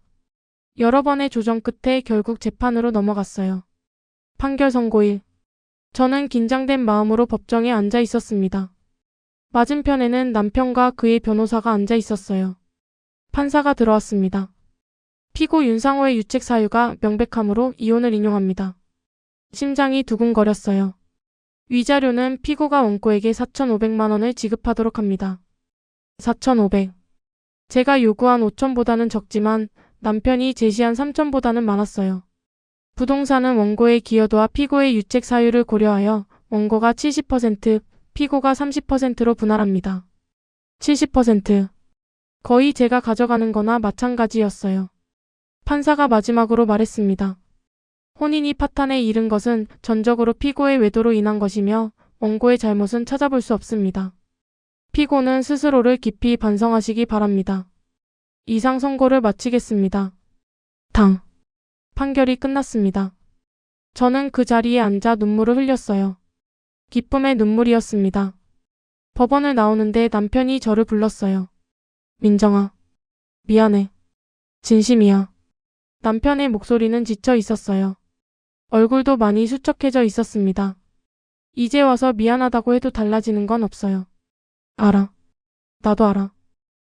여러 번의 조정 끝에 결국 재판으로 넘어갔어요. 판결 선고일. 저는 긴장된 마음으로 법정에 앉아 있었습니다. 맞은편에는 남편과 그의 변호사가 앉아 있었어요. 판사가 들어왔습니다. 피고 윤상호의 유책 사유가 명백하므로 이혼을 인용합니다. 심장이 두근거렸어요. 위자료는 피고가 원고에게 4,500만 원을 지급하도록 합니다. 4,500. 제가 요구한 5천보다는 적지만 남편이 제시한 3천보다는 많았어요. 부동산은 원고의 기여도와 피고의 유책 사유를 고려하여 원고가 70%, 피고가 30%로 분할합니다. 70%. 거의 제가 가져가는 거나 마찬가지였어요. 판사가 마지막으로 말했습니다. 혼인이 파탄에 이른 것은 전적으로 피고의 외도로 인한 것이며 원고의 잘못은 찾아볼 수 없습니다. 피고는 스스로를 깊이 반성하시기 바랍니다. 이상 선고를 마치겠습니다. 당. 판결이 끝났습니다. 저는 그 자리에 앉아 눈물을 흘렸어요. 기쁨의 눈물이었습니다. 법원을 나오는데 남편이 저를 불렀어요. 민정아. 미안해. 진심이야. 남편의 목소리는 지쳐 있었어요. 얼굴도 많이 수척해져 있었습니다. 이제 와서 미안하다고 해도 달라지는 건 없어요. 알아. 나도 알아.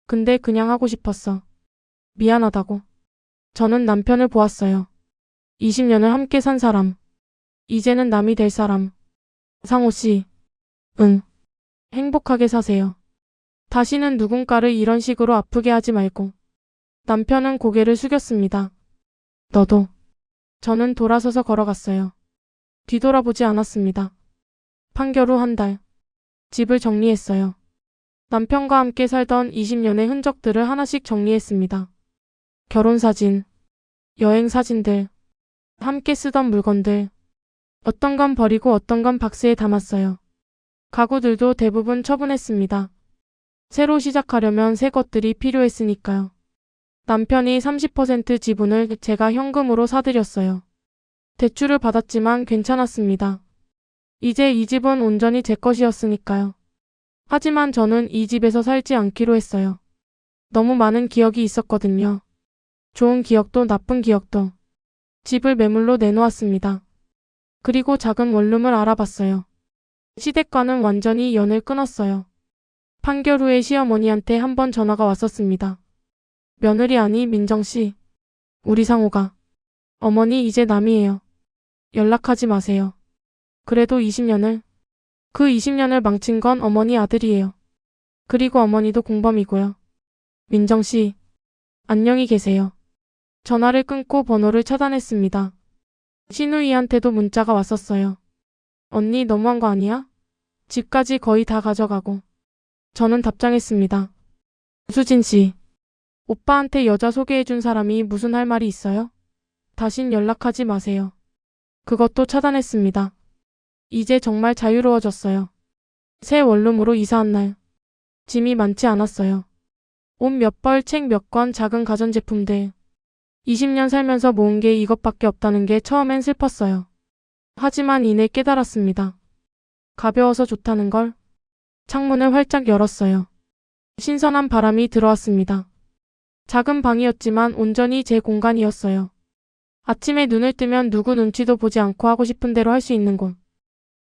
근데 그냥 하고 싶었어. 미안하다고. 저는 남편을 보았어요. 20년을 함께 산 사람. 이제는 남이 될 사람. 상호 씨. 응. 행복하게 사세요. 다시는 누군가를 이런 식으로 아프게 하지 말고. 남편은 고개를 숙였습니다. 너도. 저는 돌아서서 걸어갔어요. 뒤돌아보지 않았습니다. 판결 후 한 달. 집을 정리했어요. 남편과 함께 살던 20년의 흔적들을 하나씩 정리했습니다. 결혼사진, 여행사진들, 함께 쓰던 물건들, 어떤 건 버리고 어떤 건 박스에 담았어요. 가구들도 대부분 처분했습니다. 새로 시작하려면 새 것들이 필요했으니까요. 남편이 30% 지분을 제가 현금으로 사드렸어요. 대출을 받았지만 괜찮았습니다. 이제 이 집은 온전히 제 것이었으니까요. 하지만 저는 이 집에서 살지 않기로 했어요. 너무 많은 기억이 있었거든요. 좋은 기억도 나쁜 기억도. 집을 매물로 내놓았습니다. 그리고 작은 원룸을 알아봤어요. 시댁과는 완전히 연을 끊었어요. 판결 후에 시어머니한테 한 번 전화가 왔었습니다. 며느리 아니 민정씨. 우리 상호가. 어머니 이제 남이에요. 연락하지 마세요. 그래도 20년을. 그 20년을 망친 건 어머니 아들이에요. 그리고 어머니도 공범이고요. 민정씨. 안녕히 계세요. 전화를 끊고 번호를 차단했습니다. 신우이한테도 문자가 왔었어요. 언니 너무한 거 아니야? 집까지 거의 다 가져가고. 저는 답장했습니다. 수진 씨. 오빠한테 여자 소개해준 사람이 무슨 할 말이 있어요? 다신 연락하지 마세요. 그것도 차단했습니다. 이제 정말 자유로워졌어요. 새 원룸으로 이사한 날. 짐이 많지 않았어요. 옷 몇 벌, 책 몇 권, 작은 가전제품들. 20년 살면서 모은 게 이것밖에 없다는 게 처음엔 슬펐어요. 하지만 이내 깨달았습니다. 가벼워서 좋다는 걸. 창문을 활짝 열었어요. 신선한 바람이 들어왔습니다. 작은 방이었지만 온전히 제 공간이었어요. 아침에 눈을 뜨면 누구 눈치도 보지 않고 하고 싶은 대로 할 수 있는 곳.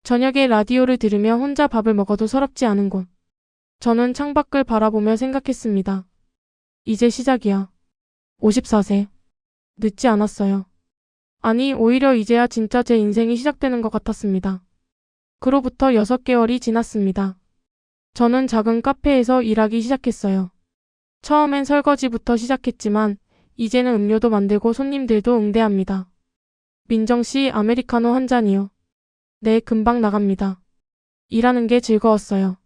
저녁에 라디오를 들으며 혼자 밥을 먹어도 서럽지 않은 곳. 저는 창밖을 바라보며 생각했습니다. 이제 시작이야. 54세. 늦지 않았어요. 아니, 오히려 이제야 진짜 제 인생이 시작되는 것 같았습니다. 그로부터 6개월이 지났습니다. 저는 작은 카페에서 일하기 시작했어요. 처음엔 설거지부터 시작했지만 이제는 음료도 만들고 손님들도 응대합니다. 민정씨 아메리카노 한 잔이요. 네, 금방 나갑니다. 일하는 게 즐거웠어요.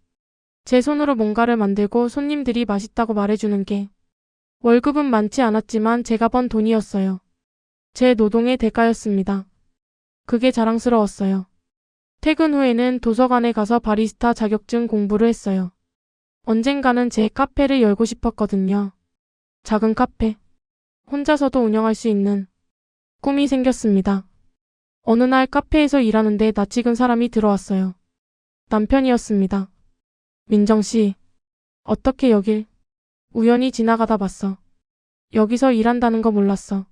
제 손으로 뭔가를 만들고 손님들이 맛있다고 말해주는 게. 월급은 많지 않았지만 제가 번 돈이었어요. 제 노동의 대가였습니다. 그게 자랑스러웠어요. 퇴근 후에는 도서관에 가서 바리스타 자격증 공부를 했어요. 언젠가는 제 카페를 열고 싶었거든요. 작은 카페. 혼자서도 운영할 수 있는 꿈이 생겼습니다. 어느 날 카페에서 일하는데 낯익은 사람이 들어왔어요. 남편이었습니다. 민정씨, 어떻게 여길? 우연히 지나가다 봤어. 여기서 일한다는 거 몰랐어.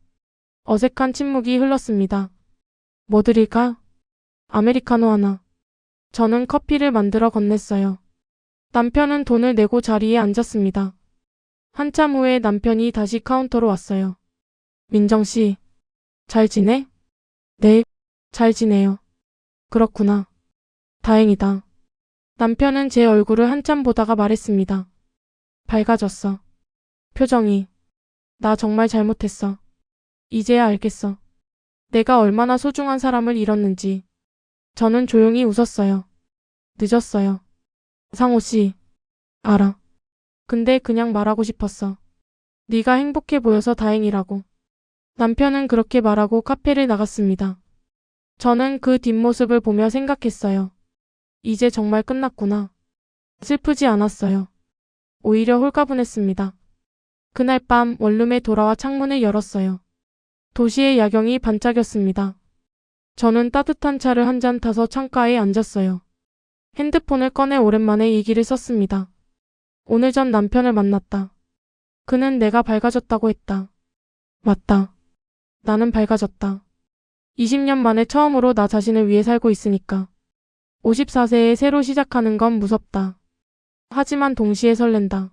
어색한 침묵이 흘렀습니다. 뭐 드릴까? 아메리카노 하나. 저는 커피를 만들어 건넸어요. 남편은 돈을 내고 자리에 앉았습니다. 한참 후에 남편이 다시 카운터로 왔어요. 민정씨, 잘 지내? 네, 잘 지내요. 그렇구나. 다행이다. 남편은 제 얼굴을 한참 보다가 말했습니다. 밝아졌어. 표정이. 나 정말 잘못했어. 이제야 알겠어. 내가 얼마나 소중한 사람을 잃었는지. 저는 조용히 웃었어요. 늦었어요. 상호 씨. 알아. 근데 그냥 말하고 싶었어. 네가 행복해 보여서 다행이라고. 남편은 그렇게 말하고 카페를 나갔습니다. 저는 그 뒷모습을 보며 생각했어요. 이제 정말 끝났구나. 슬프지 않았어요. 오히려 홀가분했습니다. 그날 밤 원룸에 돌아와 창문을 열었어요. 도시의 야경이 반짝였습니다. 저는 따뜻한 차를 한 잔 타서 창가에 앉았어요. 핸드폰을 꺼내 오랜만에 일기를 썼습니다. 오늘 전 남편을 만났다. 그는 내가 밝아졌다고 했다. 맞다. 나는 밝아졌다. 20년 만에 처음으로 나 자신을 위해 살고 있으니까. 54세에 새로 시작하는 건 무섭다. 하지만 동시에 설렌다.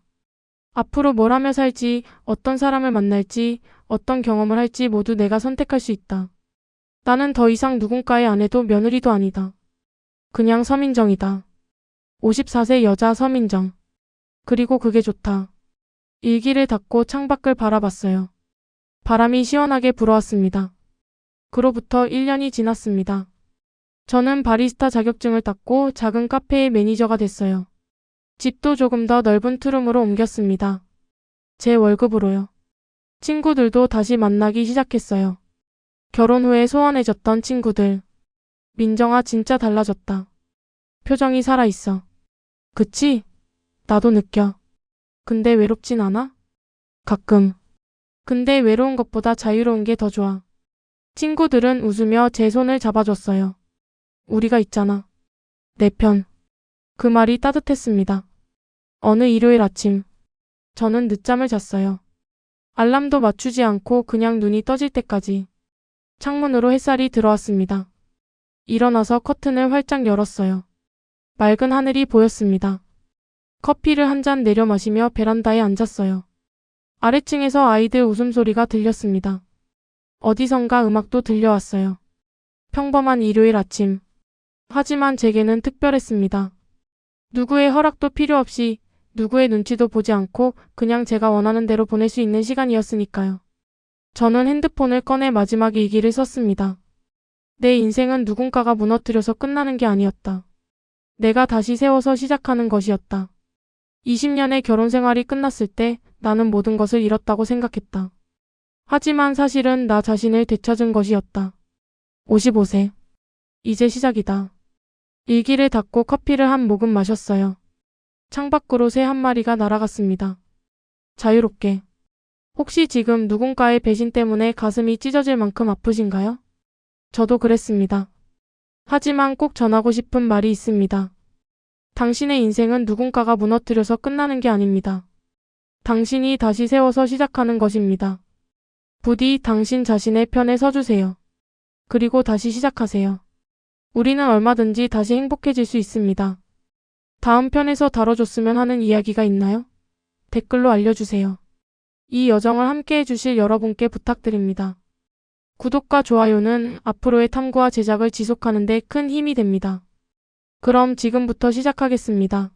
앞으로 뭘 하며 살지, 어떤 사람을 만날지, 어떤 경험을 할지 모두 내가 선택할 수 있다. 나는 더 이상 누군가의 아내도 며느리도 아니다. 그냥 서민정이다. 54세 여자 서민정. 그리고 그게 좋다. 일기를 닫고 창밖을 바라봤어요. 바람이 시원하게 불어왔습니다. 그로부터 1년이 지났습니다. 저는 바리스타 자격증을 땄고 작은 카페의 매니저가 됐어요. 집도 조금 더 넓은 투룸으로 옮겼습니다. 제 월급으로요. 친구들도 다시 만나기 시작했어요. 결혼 후에 소원해졌던 친구들. 민정아 진짜 달라졌다. 표정이 살아있어. 그치? 나도 느껴. 근데 외롭진 않아? 가끔. 근데 외로운 것보다 자유로운 게 더 좋아. 친구들은 웃으며 제 손을 잡아줬어요. 우리가 있잖아. 내 편. 그 말이 따뜻했습니다. 어느 일요일 아침, 저는 늦잠을 잤어요. 알람도 맞추지 않고 그냥 눈이 떠질 때까지. 창문으로 햇살이 들어왔습니다. 일어나서 커튼을 활짝 열었어요. 맑은 하늘이 보였습니다. 커피를 한 잔 내려 마시며 베란다에 앉았어요. 아래층에서 아이들 웃음소리가 들렸습니다. 어디선가 음악도 들려왔어요. 평범한 일요일 아침. 하지만 제게는 특별했습니다. 누구의 허락도 필요 없이, 누구의 눈치도 보지 않고 그냥 제가 원하는 대로 보낼 수 있는 시간이었으니까요. 저는 핸드폰을 꺼내 마지막 일기를 썼습니다. 내 인생은 누군가가 무너뜨려서 끝나는 게 아니었다. 내가 다시 세워서 시작하는 것이었다. 20년의 결혼 생활이 끝났을 때 나는 모든 것을 잃었다고 생각했다. 하지만 사실은 나 자신을 되찾은 것이었다. 55세. 이제 시작이다. 일기를 닫고 커피를 한 모금 마셨어요. 창밖으로 새 한 마리가 날아갔습니다. 자유롭게. 혹시 지금 누군가의 배신 때문에 가슴이 찢어질 만큼 아프신가요? 저도 그랬습니다. 하지만 꼭 전하고 싶은 말이 있습니다. 당신의 인생은 누군가가 무너뜨려서 끝나는 게 아닙니다. 당신이 다시 세워서 시작하는 것입니다. 부디 당신 자신의 편에 서주세요. 그리고 다시 시작하세요. 우리는 얼마든지 다시 행복해질 수 있습니다. 다음 편에서 다뤄줬으면 하는 이야기가 있나요? 댓글로 알려주세요. 이 여정을 함께 해주실 여러분께 부탁드립니다. 구독과 좋아요는 앞으로의 탐구와 제작을 지속하는 데 큰 힘이 됩니다. 그럼 지금부터 시작하겠습니다.